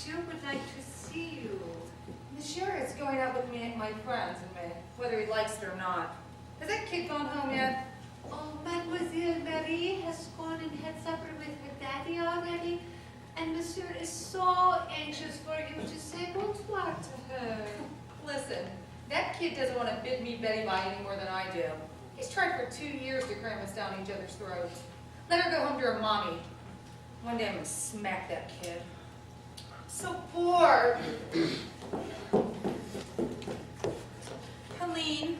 monsieur would like to see you. Monsieur is going out with me and my friends in May, whether he likes it or not. Has that kid gone home yet? Oh, Mademoiselle Marie has gone and had supper with her daddy already, and monsieur is so anxious for you to say bonsoir to her. Listen, that kid doesn't want to bid me Betty Bye any more than I do. He's tried for 2 years to cram us down each other's throats. Let her go home to her mommy. One day I'm going to smack that kid. So bored. Helene,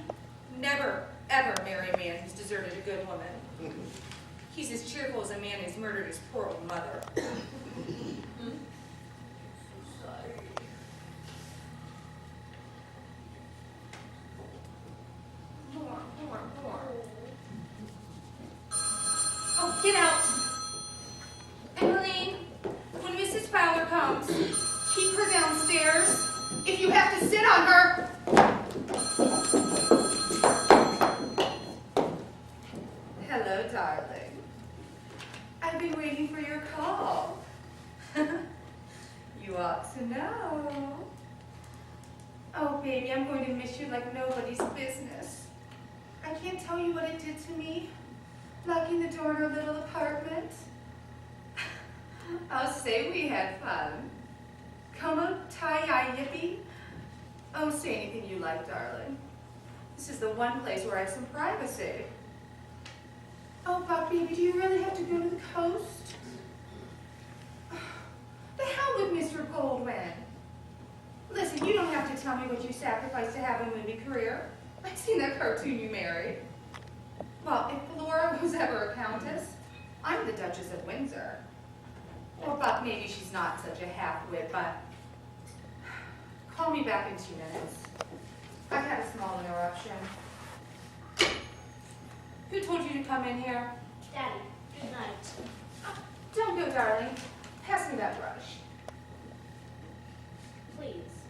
never, ever marry a man who's deserted a good woman. He's as cheerful as a man who's murdered his poor old mother. Oh, get out! Emmeline, when Mrs. Fowler comes, keep her downstairs. If you have to sit on her... Hello, darling. I've been waiting for your call. You ought to know. Oh, baby, I'm going to miss you like nobody's business. I can't tell you what it did to me. Locking the door in our little apartment. I'll say we had fun. Como tie-yi yippee. Oh, say anything you like, darling. This is the one place where I have some privacy. Oh, Buck, baby, do you really have to go to the coast? The hell with Mr. Goldwyn. Listen, you don't have to tell me what you sacrificed to have a movie career. I've seen that cartoon you married. Well, if Flora was ever a countess, I'm the Duchess of Windsor. Or Buck, maybe she's not such a half-wit, but call me back in 2 minutes. I've had a small interruption. Who told you to come in here? Daddy, good night. Oh, don't go, darling. Pass me that brush. Please.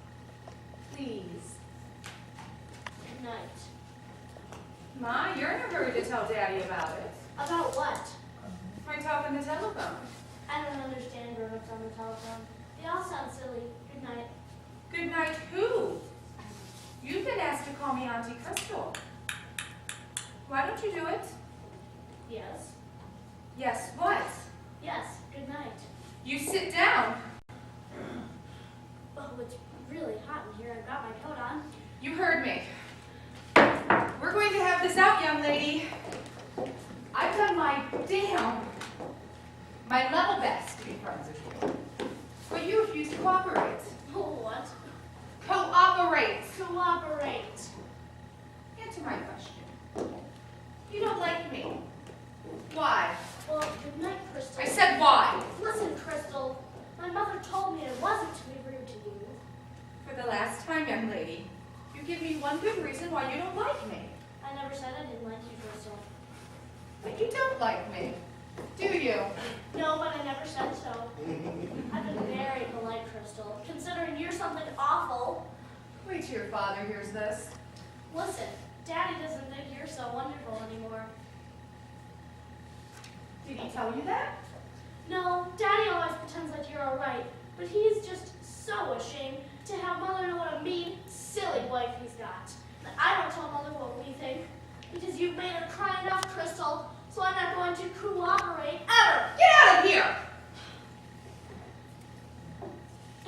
Please. Good night. Ma, you're in a hurry to tell Daddy about it. About what? My talk on the telephone. I don't understand grown-ups on the telephone. They all sound silly. Good night. Good night, who? You've been asked to call me Auntie Crystal. Why don't you do it? Yes. Yes, what? Yes, good night. You sit down. Oh, it's really hot in here. I've got my coat on. You heard me. We're going to have this out, young lady. I've done my level best to be friends with you. But you refuse to cooperate. Oh, what? Cooperate. Cooperate. Answer my question. You don't like me. Why? Well, good night, Crystal. I said why? Listen, Crystal. My mother told me I wasn't to be rude to you. For the last time, young lady, you give me one good reason why you don't like me. I never said I didn't like you, Crystal. But you don't like me, do you? No, but I never said so. I've been very polite, Crystal, considering you're something awful. Wait till your father hears this. Listen, Daddy doesn't think you're so wonderful anymore. Did he tell you that? No, Daddy always pretends like you're all right, but he's just so ashamed to have Mother know what a mean, silly wife he's got. And I don't tell Mother what we think, because you've made her cry enough, Crystal, so I'm not going to cooperate ever. Get out of here!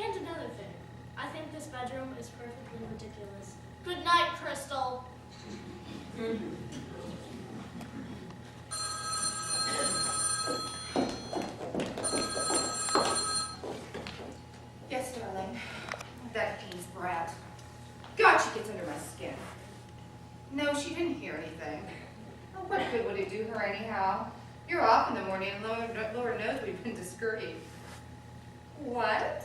And another thing, I think this bedroom is perfectly ridiculous. Good night, Crystal. Yes, darling. That Dean's brat. God, she gets under my skin. No, she didn't hear anything. Oh, what good would it do her anyhow? You're off in the morning, and Lord knows we've been discreet. What?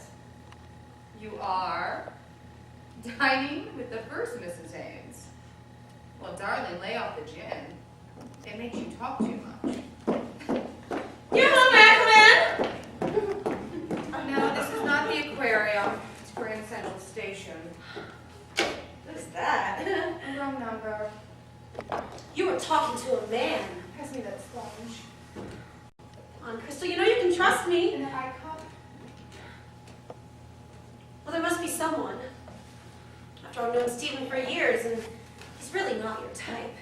You are? Dining with the first Mrs. Haynes. Well, darling, lay off the gin. It makes you talk too much. You come back, man! No, this is not the aquarium. It's Grand Central Station. What's that? Wrong number. You were talking to a man. Pass me that sponge. Come on, Crystal, you know you can trust me. And if I call... there must be someone. After all, I've known Stephen for years, and he's really not your type.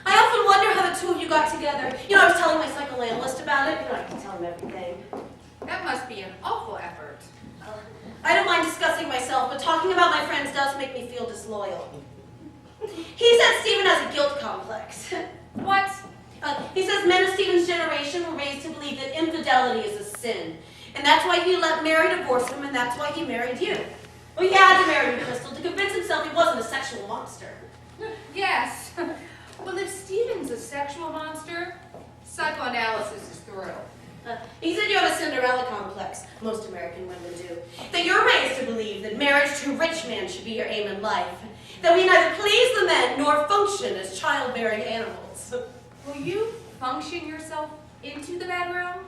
I often wonder how the two of you got together. You know, I was telling my psychoanalyst about it. You know, I can tell him everything. That must be an awful effort. I don't mind discussing myself, but talking about my friends does make me feel disloyal. He said Stephen has a guilt complex. What? He says men of Stephen's generation were raised to believe that infidelity is a sin. And that's why he let Mary divorce him, and that's why he married you. Well, he had to marry you, Crystal, to convince himself he wasn't a sexual monster. Yes. Well, if Stephen's a sexual monster, psychoanalysis is through. He said you have a Cinderella complex. Most American women do. That you're raised to believe that marriage to a rich man should be your aim in life. That we neither please the men nor function as childbearing animals. Will you function yourself into the bedroom?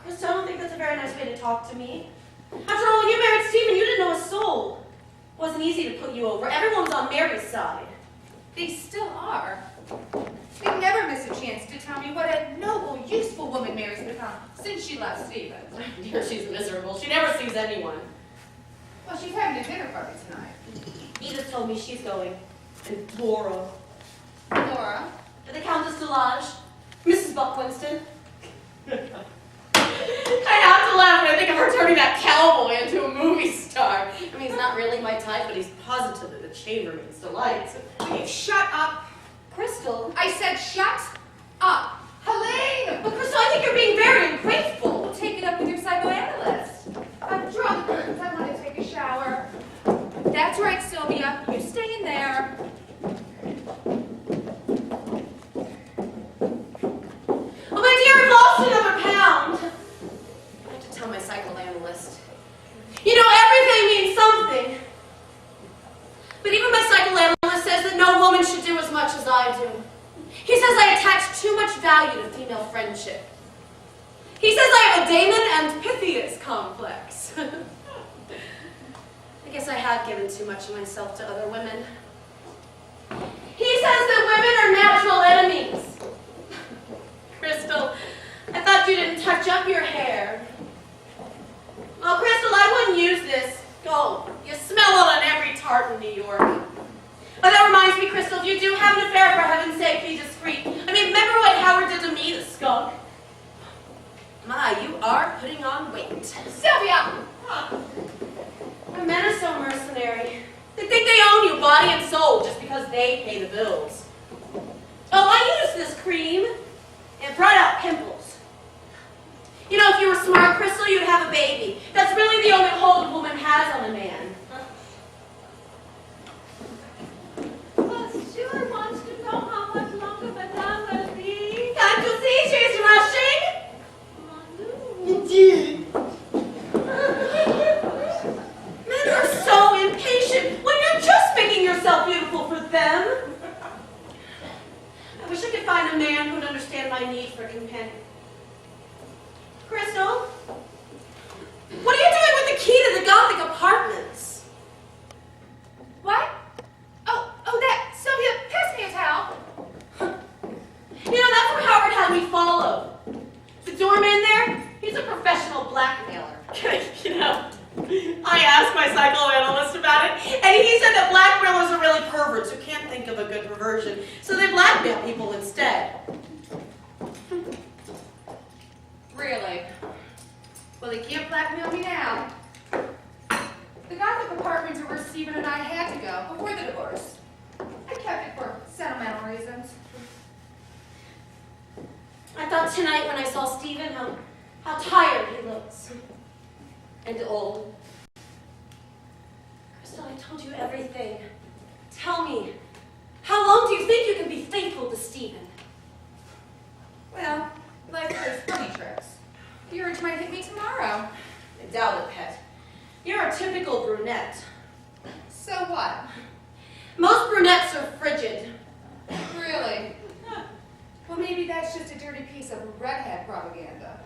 Crystal, I don't think that's a very nice way to talk to me. After all, when you married Stephen, you didn't know a soul. It wasn't easy to put you over. Everyone was on Mary's side. They still are. They never miss a chance to tell me what a noble, useful woman Mary's become since she left Stephen. Dear, she's miserable. She never sees anyone. Well, she's having a dinner party tonight. Edith told me she's going. And Laura. Laura? The Countess de Lodge. Mrs. Buck Winston. I have to laugh when I think of her turning that cowboy into a movie star. I mean, he's not really my type, but he's positively the chambermaid's delight. Will you shut up? Crystal. I said shut up. Helene! But Crystal, I think you're being very ungrateful. We'll take it up with your psychoanalyst. Draw the curtains. I want to take a shower. That's right, Sylvia. You stay in there. Oh, my dear, I've lost another pound. I have to tell my psychoanalyst. You know, everything means something. But even my psychoanalyst says that no woman should do as much as I do. He says I attach too much value to female friendship. He says I have a Damon and Pythias complex. I guess I have given too much of myself to other women. He says that women are natural enemies. Crystal, I thought you didn't touch up your hair. Oh, Crystal, I wouldn't use this. Go. You smell it on every tart in New York. Oh, that reminds me, Crystal, if you do have an affair, for heaven's sake, be discreet. I mean, remember what Howard did to me, the skunk? My, you are putting on weight. Sylvia! The men are so mercenary. They think they own you, body and soul, just because they pay the bills. Oh, I used this cream. It brought out pimples. You know, if you were smart, Crystal, you'd have a baby. That's really the only hold a woman has on a man. Monsieur wants to know how much longer Madame will be. Can't you see she's rushing? Mon Indeed. Men are so impatient when you're just making yourself beautiful for them. I wish I could find a man who'd understand my need for a companion. Crystal, what are you doing with the key to the Gothic apartments? What? Oh, that. Sylvia, pass me a towel. You know, that's where Howard had me followed. The doorman there, he's a professional blackmailer. You know, I asked my psychoanalyst about it, and he said that blackmailers are really perverts who can't think of a good perversion, so they blackmail people instead. Really? Well, he can't blackmail me now. The Gothic apartments are where Stephen and I had to go before the divorce. I kept it for sentimental reasons. I thought tonight when I saw Stephen how tired he looks. And old. Crystal, I told you everything. Tell me, how long do you think you can be faithful to Stephen? Well, life plays funny tricks. The urge might hit me tomorrow. I doubt it, Pet. You're a typical brunette. So what? Most brunettes are frigid. Really? Well, maybe that's just a dirty piece of redhead propaganda.